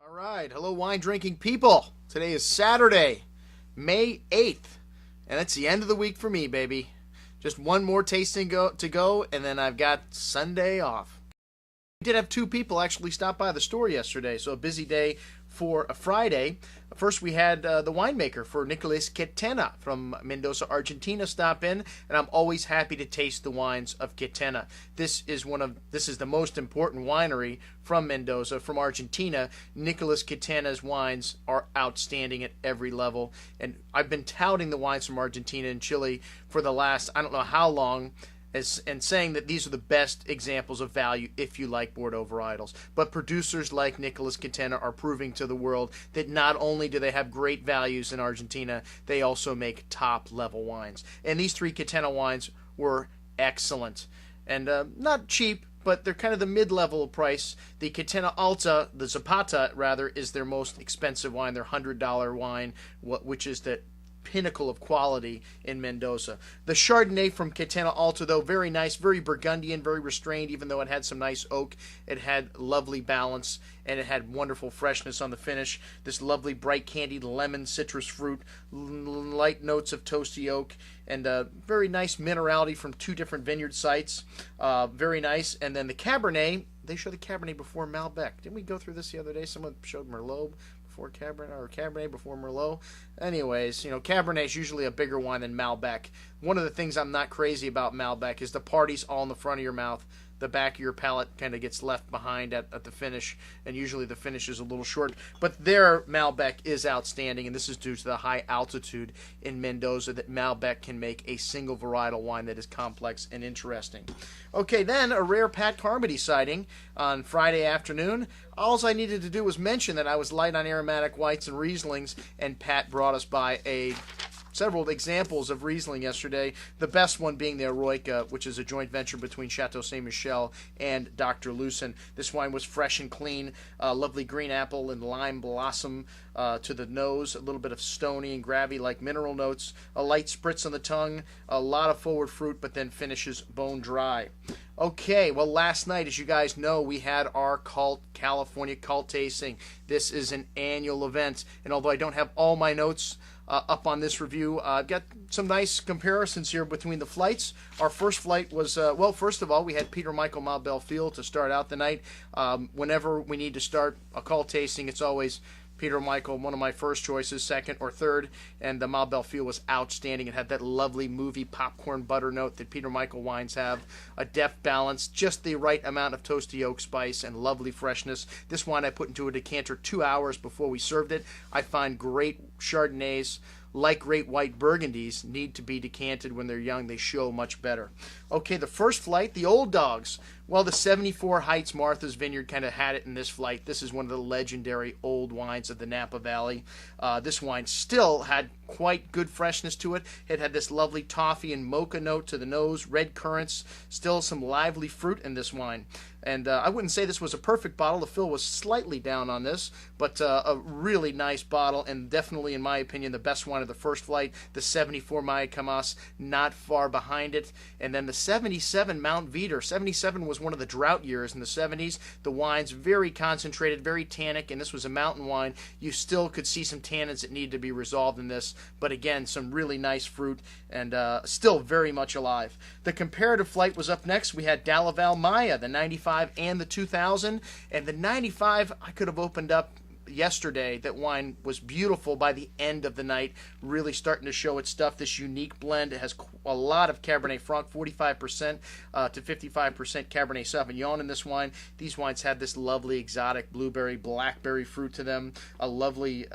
All right, hello wine drinking people. Today is Saturday, May 8th, and that's the end of the week for me, baby. Just one more tasting to go, and then I've got Sunday off. We did have two people actually stop by the store yesterday, so a busy day for a Friday. First, we had the winemaker for Nicolas Quetena from Mendoza, Argentina, stop in, and I'm always happy to taste the wines of Quetena. This is the most important winery from Mendoza, from Argentina. Nicolas Quetena's wines are outstanding at every level, and I've been touting the wines from Argentina and Chile for the last I don't know how long, and saying that these are the best examples of value if you like Bordeaux varietals. But producers like Nicolas Quetena are proving to the world that not only do they have great values in Argentina, they also make top-level wines. And these three Quetena wines were excellent. And not cheap, but they're kind of the mid-level price. The Quetena Alta, the Zapata, rather, is their most expensive wine, their $100 wine, which is the pinnacle of quality in Mendoza. The Chardonnay from Quetena Alta, though, very nice, very Burgundian, very restrained, even though it had some nice oak. It had lovely balance, and it had wonderful freshness on the finish. This lovely bright candied lemon citrus fruit, light notes of toasty oak, and very nice minerality from two different vineyard sites. Very nice. And then the Cabernet, they show the Cabernet before Malbec. Didn't we go through this the other day? Someone showed Merlot before Cabernet, or Cabernet before Merlot. Anyways, Cabernet is usually a bigger wine than Malbec. One of the things I'm not crazy about Malbec is the party's all in the front of your mouth. The back of your palate kind of gets left behind at the finish, and usually the finish is a little short. But their Malbec is outstanding, and this is due to the high altitude in Mendoza that Malbec can make a single varietal wine that is complex and interesting. Okay, then a rare Pat Carmody sighting on Friday afternoon. All I needed to do was mention that I was light on aromatic whites and Rieslings, and Pat brought us by several examples of Riesling yesterday, the best one being the Eroica, which is a joint venture between Chateau Ste. Michelle and Dr. Lucen. This wine was fresh and clean, lovely green apple and lime blossom to the nose, a little bit of stony and gravy-like mineral notes, a light spritz on the tongue, a lot of forward fruit, but then finishes bone dry. Okay, well, last night, as you guys know, we had our California Cult tasting. This is an annual event, and although I don't have all my notes up on this review, I've got some nice comparisons here between the flights. Our first flight was, first of all, we had Peter Michael Marbelle Field to start out the night. Whenever we need to start a cult tasting, it's always Peter Michael, one of my first choices, second or third, and the Marbelle Field was outstanding. It had that lovely movie popcorn butter note that Peter Michael wines have, a deft balance, just the right amount of toasty oak spice, and lovely freshness. This wine I put into a decanter 2 hours before we served it. I find great Chardonnays, like great white Burgundies, need to be decanted when they're young. They show much better. Okay, the first flight, the old dogs. Well, the 74 Heights Martha's Vineyard kind of had it in this flight. This is one of the legendary old wines of the Napa Valley. This wine still had quite good freshness to it. It had this lovely toffee and mocha note to the nose, red currants, still some lively fruit in this wine. And I wouldn't say this was a perfect bottle. The fill was slightly down on this, but a really nice bottle, and definitely, in my opinion, the best wine of the first flight. The 74 Mayacamas, not far behind it. And then the 77 Mount Veeder. 77 was one of the drought years in the 70s. The wine's very concentrated, very tannic, and this was a mountain wine. You still could see some tannins that need to be resolved in this, but again, some really nice fruit, and still very much alive. The comparative flight was up next. We had Dalaval Maya, the 95 and the 2000, and the 95 I could have opened up yesterday. That wine was beautiful by the end of the night, really starting to show its stuff. This unique blend, it has a lot of Cabernet Franc, 45% to 55% Cabernet Sauvignon in this wine. These wines had this lovely exotic blueberry, blackberry fruit to them, a lovely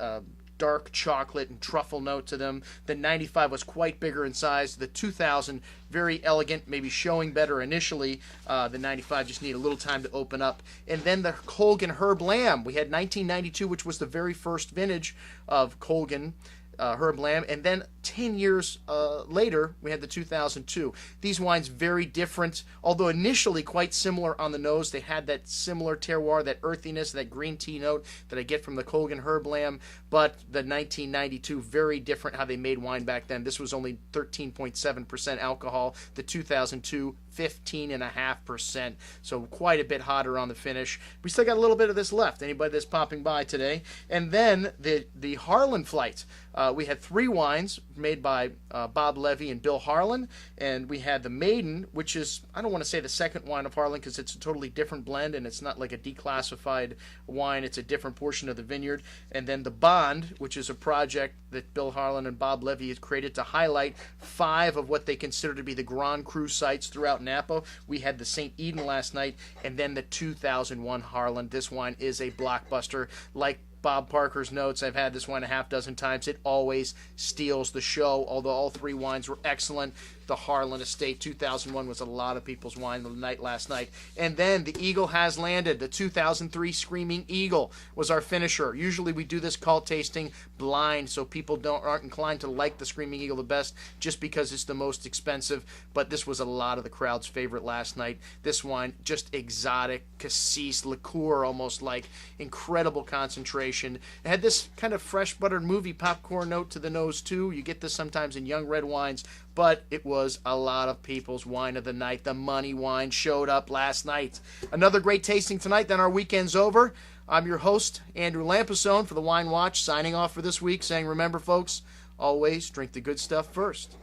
dark chocolate and truffle note to them. The 95 was quite bigger in size. The 2000, very elegant, maybe showing better initially. The 95 just need a little time to open up. And then the Colgan Herb Lamb. We had 1992, which was the very first vintage of Colgan Herb Lamb, and then 10 years later, we had the 2002. These wines very different, although initially quite similar on the nose. They had that similar terroir, that earthiness, that green tea note that I get from the Colgan Herb Lamb, but the 1992, very different how they made wine back then. This was only 13.7% alcohol. The 2002, 15.5%. So quite a bit hotter on the finish. We still got a little bit of this left. Anybody that's popping by today. And then the Harlan flight. We had 3 wines made by Bob Levy and Bill Harlan. And we had the Maiden, which is, I don't want to say the second wine of Harlan because it's a totally different blend and it's not like a declassified wine. It's a different portion of the vineyard. And then the Bond, which is a project that Bill Harlan and Bob Levy has created to highlight 5 of what they consider to be the Grand Cru sites throughout Napa. We had the St. Eden last night, and then the 2001 Harlan. This wine is a blockbuster. Like Bob Parker's notes, I've had this wine a half dozen times. It always steals the show, although all 3 wines were excellent. The Harlan Estate 2001 was a lot of people's wine of the night last night. And then the Eagle has landed. The 2003 Screaming Eagle was our finisher. Usually we do this cult tasting blind so people aren't inclined to like the Screaming Eagle the best just because it's the most expensive. But this was a lot of the crowd's favorite last night. This wine, just exotic, cassis, liqueur almost like, incredible concentration. It had this kind of fresh buttered movie popcorn note to the nose too. You get this sometimes in young red wines. But it was a lot of people's wine of the night. The money wine showed up last night. Another great tasting tonight, then our weekend's over. I'm your host, Andrew Lampasone for the Wine Watch, signing off for this week, saying remember, folks, always drink the good stuff first.